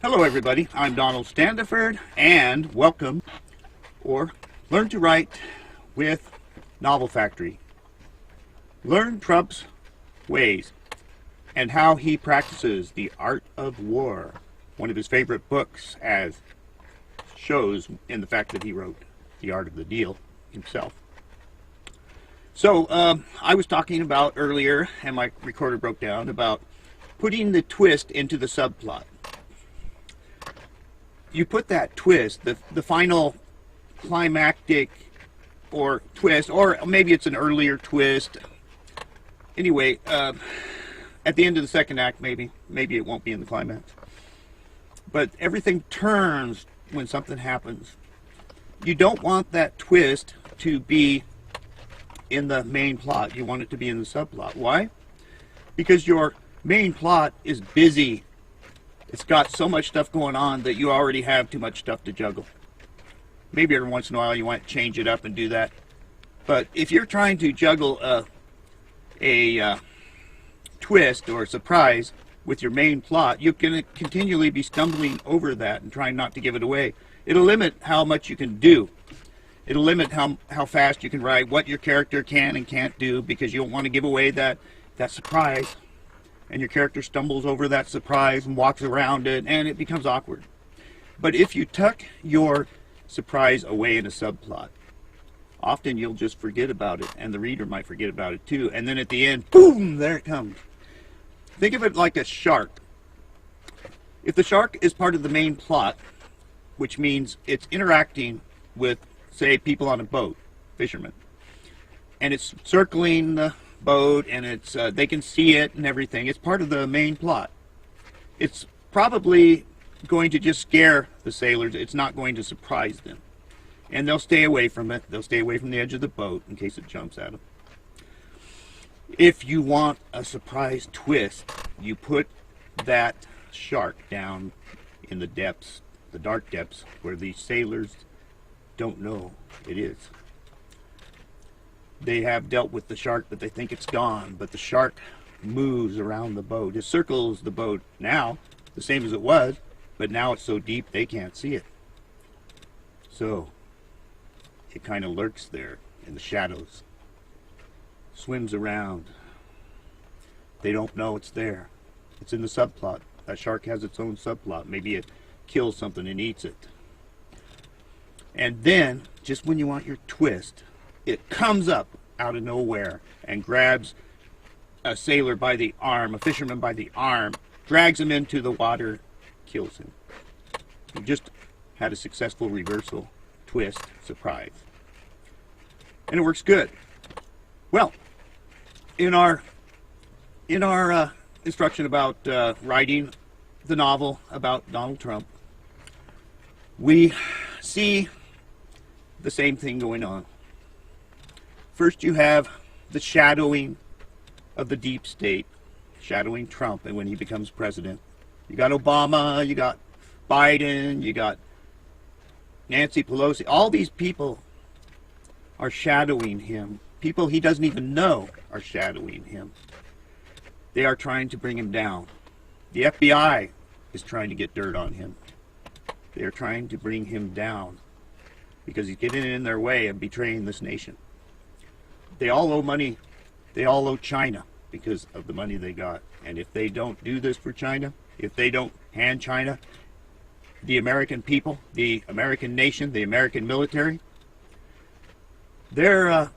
Hello everybody, I'm Donald Standeford, and welcome, or learn to write with Novel Factory. Learn Trump's ways and how he practices the art of war. One of his favorite books, as shows in the fact that he wrote The Art of the Deal himself. So I was talking about earlier, and my recorder broke down, about putting the twist into the subplot. You put that twist, the final climactic or twist, or maybe it's an earlier twist. Anyway, at the end of the second act, maybe it won't be in the climax. But everything turns when something happens. You don't want that twist to be in the main plot. You want it to be in the subplot. Why? Because your main plot is busy. It's got so much stuff going on that you already have too much stuff to juggle. Maybe every once in a while you want to change it up and do that. But if you're trying to juggle a twist or a surprise with your main plot, you're going to continually be stumbling over that and trying not to give it away. It'll limit how much you can do. It'll limit how fast you can write, what your character can and can't do, because you don't want to give away that surprise. And your character stumbles over that surprise and walks around it, and it becomes awkward. But if you tuck your surprise away in a subplot, often you'll just forget about it, and the reader might forget about it too, and then at the end, boom, there it comes. Think of it like a shark. If the shark is part of the main plot, which means it's interacting with, say, people on a boat, fishermen, and it's circling the boat, and it's they can see it and everything. It's part of the main plot. It's probably going to just scare the sailors. It's not going to surprise them, and they'll stay away from it. They'll stay away from the edge of the boat in case it jumps at them. If you want a surprise twist, you put that shark down in the depths, the dark depths, where the sailors don't know it is. They have dealt with the shark, but they think it's gone. But the shark moves around the boat. It circles the boat now, the same as it was, but now it's so deep they can't see it. So it kind of lurks there in the shadows, swims around. They don't know it's there. It's in the subplot. That shark has its own subplot. Maybe it kills something and eats it. And then, just when you want your twist, it comes up out of nowhere and grabs a sailor by the arm, a fisherman by the arm, drags him into the water, kills him. You just had a successful reversal, twist, surprise. And it works good. Well, in our instruction about writing the novel about Donald Trump, we see the same thing going on. First, you have the shadowing of the deep state, shadowing Trump, and when he becomes president. You got Obama, you got Biden, you got Nancy Pelosi. All these people are shadowing him. People he doesn't even know are shadowing him. They are trying to bring him down. The FBI is trying to get dirt on him. They are trying to bring him down because he's getting in their way of betraying this nation. They all owe money. They all owe China because of the money they got. And if they don't do this for China, if they don't hand China the American people, the American nation, the American military, their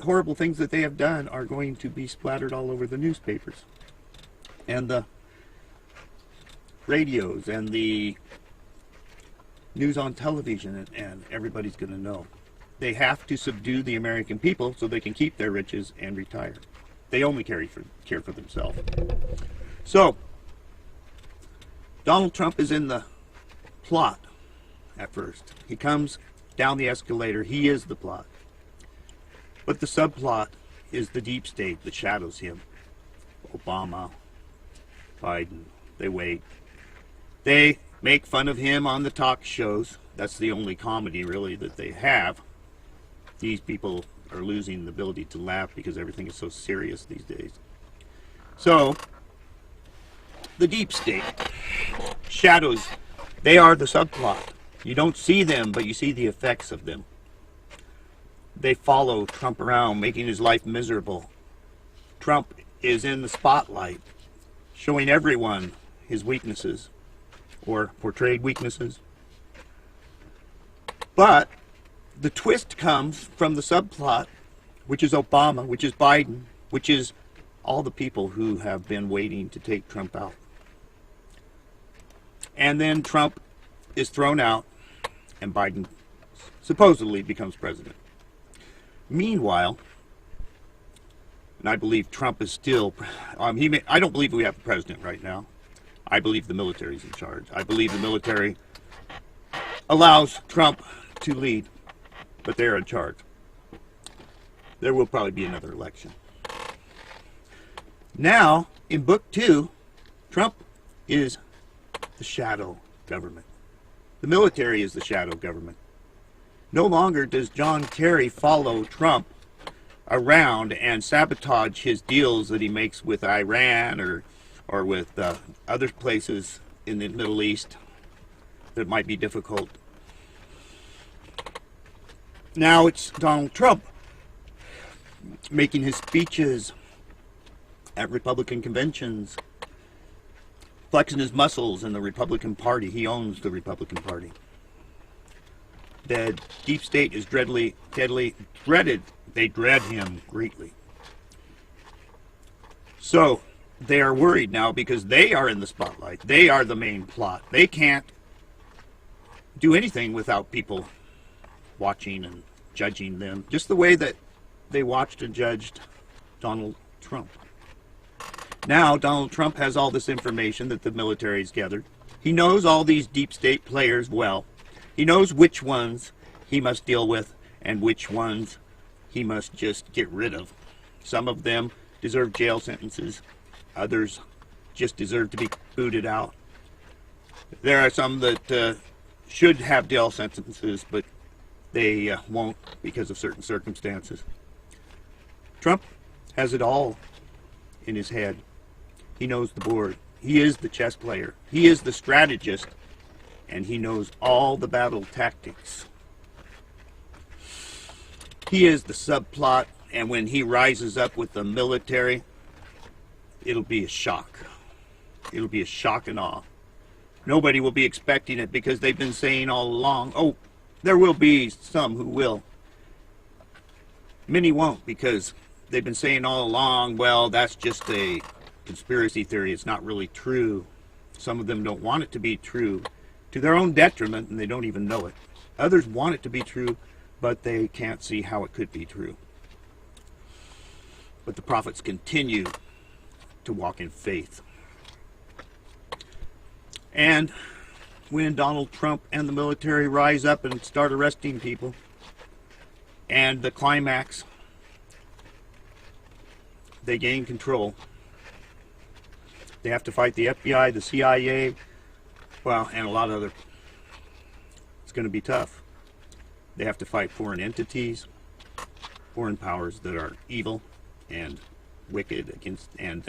horrible things that they have done are going to be splattered all over the newspapers and the radios and the news on television, and everybody's going to know. They have to subdue the American people so they can keep their riches and retire. They only care for themselves. So, Donald Trump is in the plot at first. He comes down the escalator. He is the plot. But the subplot is the deep state that shadows him. Obama, Biden, they wait. They make fun of him on the talk shows. That's the only comedy, really, that they have. These people are losing the ability to laugh because everything is so serious these days. So, the deep state. Shadows, they are the subplot. You don't see them, but you see the effects of them. They follow Trump around, making his life miserable. Trump is in the spotlight, showing everyone his weaknesses, or portrayed weaknesses. But the twist comes from the subplot, which is Obama, which is Biden, which is all the people who have been waiting to take Trump out. And then Trump is thrown out, and Biden supposedly becomes president. Meanwhile, and I believe Trump is still, I don't believe we have a president right now. I believe the military is in charge. I believe the military allows Trump to lead, but they're in charge. There will probably be another election. Now, in book 2, Trump is the shadow government. The military is the shadow government. No longer does John Kerry follow Trump around and sabotage his deals that he makes with Iran or with other places in the Middle East that might be difficult. Now it's Donald Trump making his speeches at Republican conventions, flexing his muscles in the Republican Party. He owns the Republican Party. The deep state is deadly dreaded. They dread him greatly. So they are worried now because they are in the spotlight. They are the main plot. They can't do anything without people watching and judging them, just the way that they watched and judged Donald Trump. Now Donald Trump has all this information that the military's gathered. He knows all these deep state players well. He knows which ones he must deal with and which ones he must just get rid of. Some of them deserve jail sentences. Others just deserve to be booted out. There are some that should have jail sentences, but they won't because of certain circumstances. Trump has it all in his head. He knows the board. He is the chess player. He is the strategist, and he knows all the battle tactics. He is the subplot, and when he rises up with the military, it'll be a shock. It'll be a shock and awe. Nobody will be expecting it because they've been saying all along, oh, there will be some who will. Many won't because they've been saying all along, well, that's just a conspiracy theory. It's not really true. Some of them don't want it to be true to their own detriment, and they don't even know it. Others want it to be true, but they can't see how it could be true. But the prophets continue to walk in faith. And when Donald Trump and the military rise up and start arresting people, and the climax, they gain control. They have to fight the FBI, the CIA, well, and a lot of other. It's going to be tough. They have to fight foreign entities, foreign powers that are evil and wicked against, and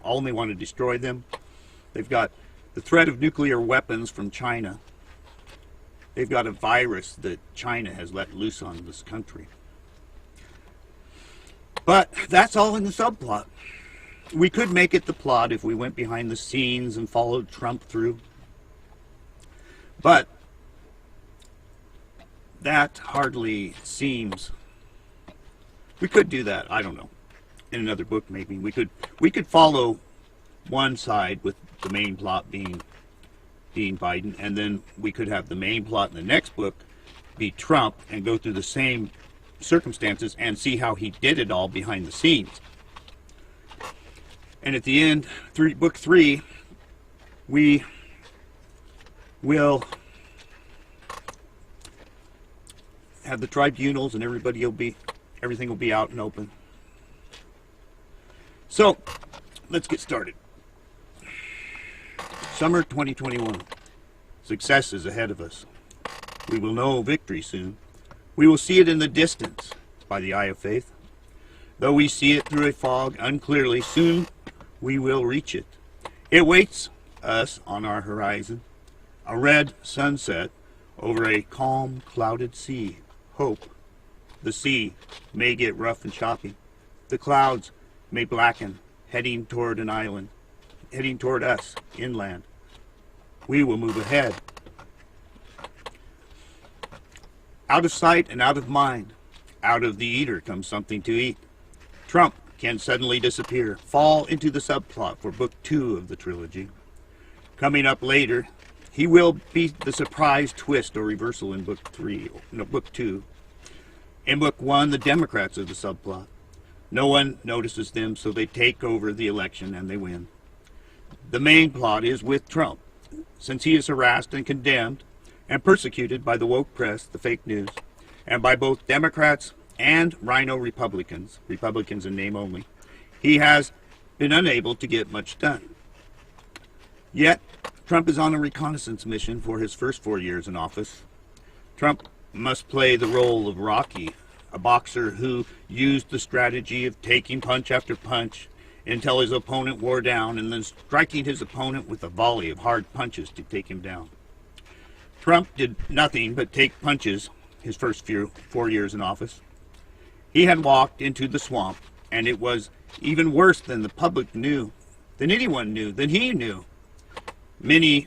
only want to destroy them. They've got the threat of nuclear weapons from China. They've got a virus that China has let loose on this country. But that's all in the subplot. We could make it the plot if we went behind the scenes and followed Trump through. But that hardly seems. We could do that. I don't know. In another book, maybe we could follow one side with the main plot being Biden, and then we could have the main plot in the next book be Trump and go through the same circumstances and see how he did it all behind the scenes. And at the end, book 3, we will have the tribunals, and everything will be out and open. So, let's get started. Summer 2021. Success is ahead of us. We will know victory soon. We will see it in the distance by the eye of faith. Though we see it through a fog unclearly, soon we will reach it. It waits us on our horizon, a red sunset over a calm, clouded sea. Hope. The sea may get rough and choppy. The clouds may blacken, heading toward an island, heading toward us, inland. We will move ahead. Out of sight and out of mind. Out of the eater comes something to eat. Trump can suddenly disappear, fall into the subplot for book 2 of the trilogy. Coming up later, he will be the surprise twist or reversal in book 2. In book 1, the Democrats are the subplot. No one notices them, so they take over the election and they win. The main plot is with Trump, since he is harassed and condemned and persecuted by the woke press, the fake news, and by both Democrats and Rhino Republicans in name only. He has been unable to get much done. Yet, Trump is on a reconnaissance mission for his first 4 years in office. Trump must play the role of Rocky, a boxer who used the strategy of taking punch after punch until his opponent wore down and then striking his opponent with a volley of hard punches to take him down. Trump did nothing but take punches his first 4 years in office. He had walked into the swamp, and it was even worse than the public knew, than anyone knew, than he knew. Many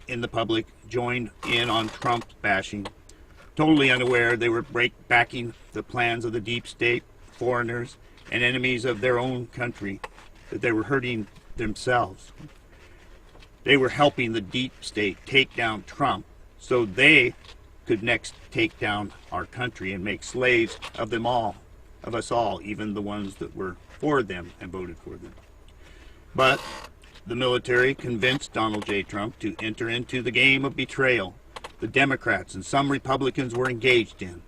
in the public joined in on Trump's bashing, totally unaware they were backing the plans of the deep state, foreigners, and enemies of their own country, that they were hurting themselves. They were helping the deep state take down Trump so they could next take down our country and make slaves of them all, of us all, even the ones that were for them and voted for them. But the military convinced Donald J. Trump to enter into the game of betrayal the Democrats and some Republicans were engaged in.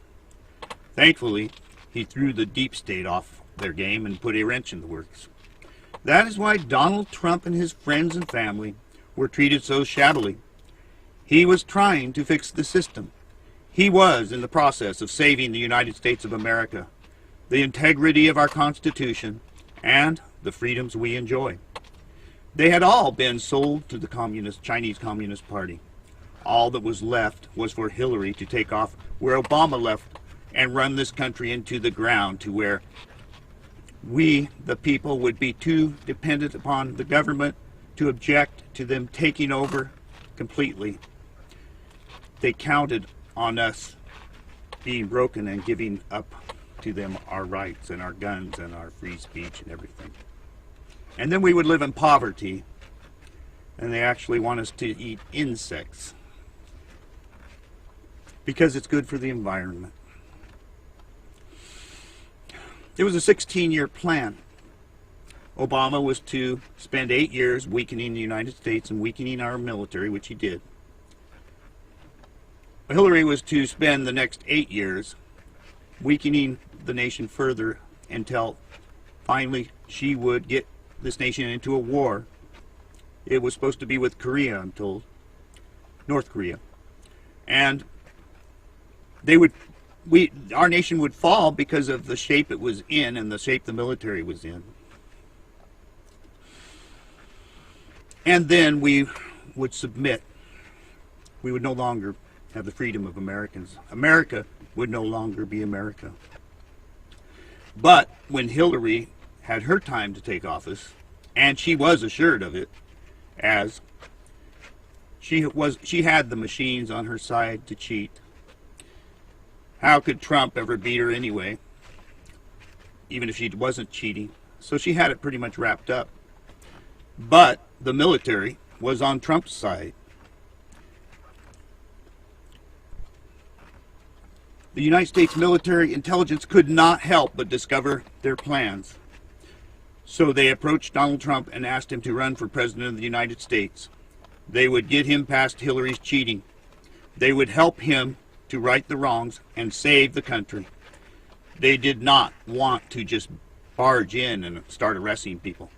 Thankfully, he threw the deep state off their game and put a wrench in the works. That is why Donald Trump and his friends and family were treated so shabbily. He was trying to fix the system. He was in the process of saving the United States of America, the integrity of our Constitution, and the freedoms we enjoy. They had all been sold to the Chinese Communist Party. All that was left was for Hillary to take off where Obama left and run this country into the ground, to where we, the people, would be too dependent upon the government to object to them taking over completely. They counted on us being broken and giving up to them our rights and our guns and our free speech and everything. And then we would live in poverty, and they actually want us to eat insects because it's good for the environment. There was a 16-year plan. Obama was to spend 8 years weakening the United States and weakening our military, which he did. Hillary was to spend the next 8 years weakening the nation further until finally she would get this nation into a war. It was supposed to be with Korea, I'm told, North Korea. And our nation would fall because of the shape it was in and the shape the military was in. And then we would submit. We would no longer have the freedom of Americans. America would no longer be America. But when Hillary had her time to take office, and she was assured of it, as she had the machines on her side to cheat. How could Trump ever beat her anyway, even if she wasn't cheating? So she had it pretty much wrapped up. But the military was on Trump's side. The United States military intelligence could not help but discover their plans. So they approached Donald Trump and asked him to run for president of the United States. They would get him past Hillary's cheating. They would help him to right the wrongs and save the country. They did not want to just barge in and start arresting people.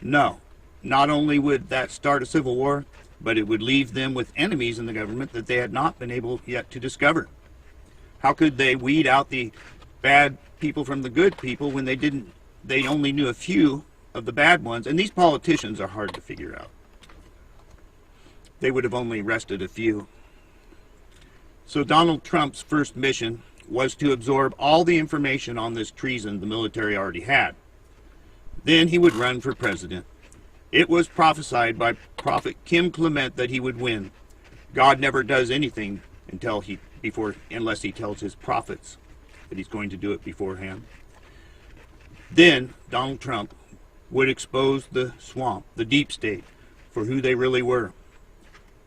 No, not only would that start a civil war, but it would leave them with enemies in the government that they had not been able yet to discover. How could they weed out the bad people from the good people when they only knew a few of the bad ones, and these politicians are hard to figure out. They would have only arrested a few. So Donald Trump's first mission was to absorb all the information on this treason the military already had. Then he would run for president. It was prophesied by Prophet Kim Clement that he would win. God never does anything unless he tells his prophets that he's going to do it beforehand. Then Donald Trump would expose the swamp, the deep state, for who they really were.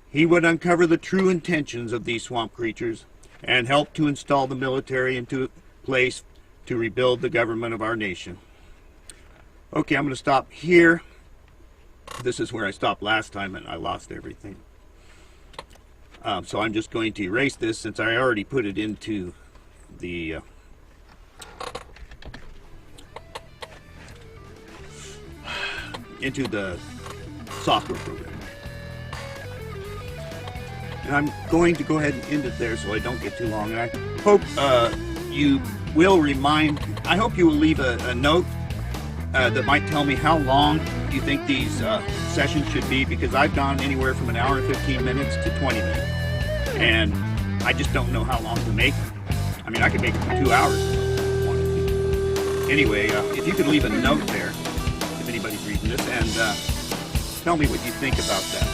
He would uncover the true intentions of these swamp creatures and help to install the military into place to rebuild the government of our nation. Okay, I'm going to stop here. This is where I stopped last time and I lost everything. So I'm just going to erase this since I already put it into the software program. And I'm going to go ahead and end it there so I don't get too long. And I hope you will leave a note that might tell me how long you think these sessions should be, because I've gone anywhere from an hour and 15 minutes to 20 minutes. And I just don't know how long to make them. I mean, I could make it for 2 hours if I wanted to. Anyway, if you could leave a note there, if anybody's reading this, and tell me what you think about that.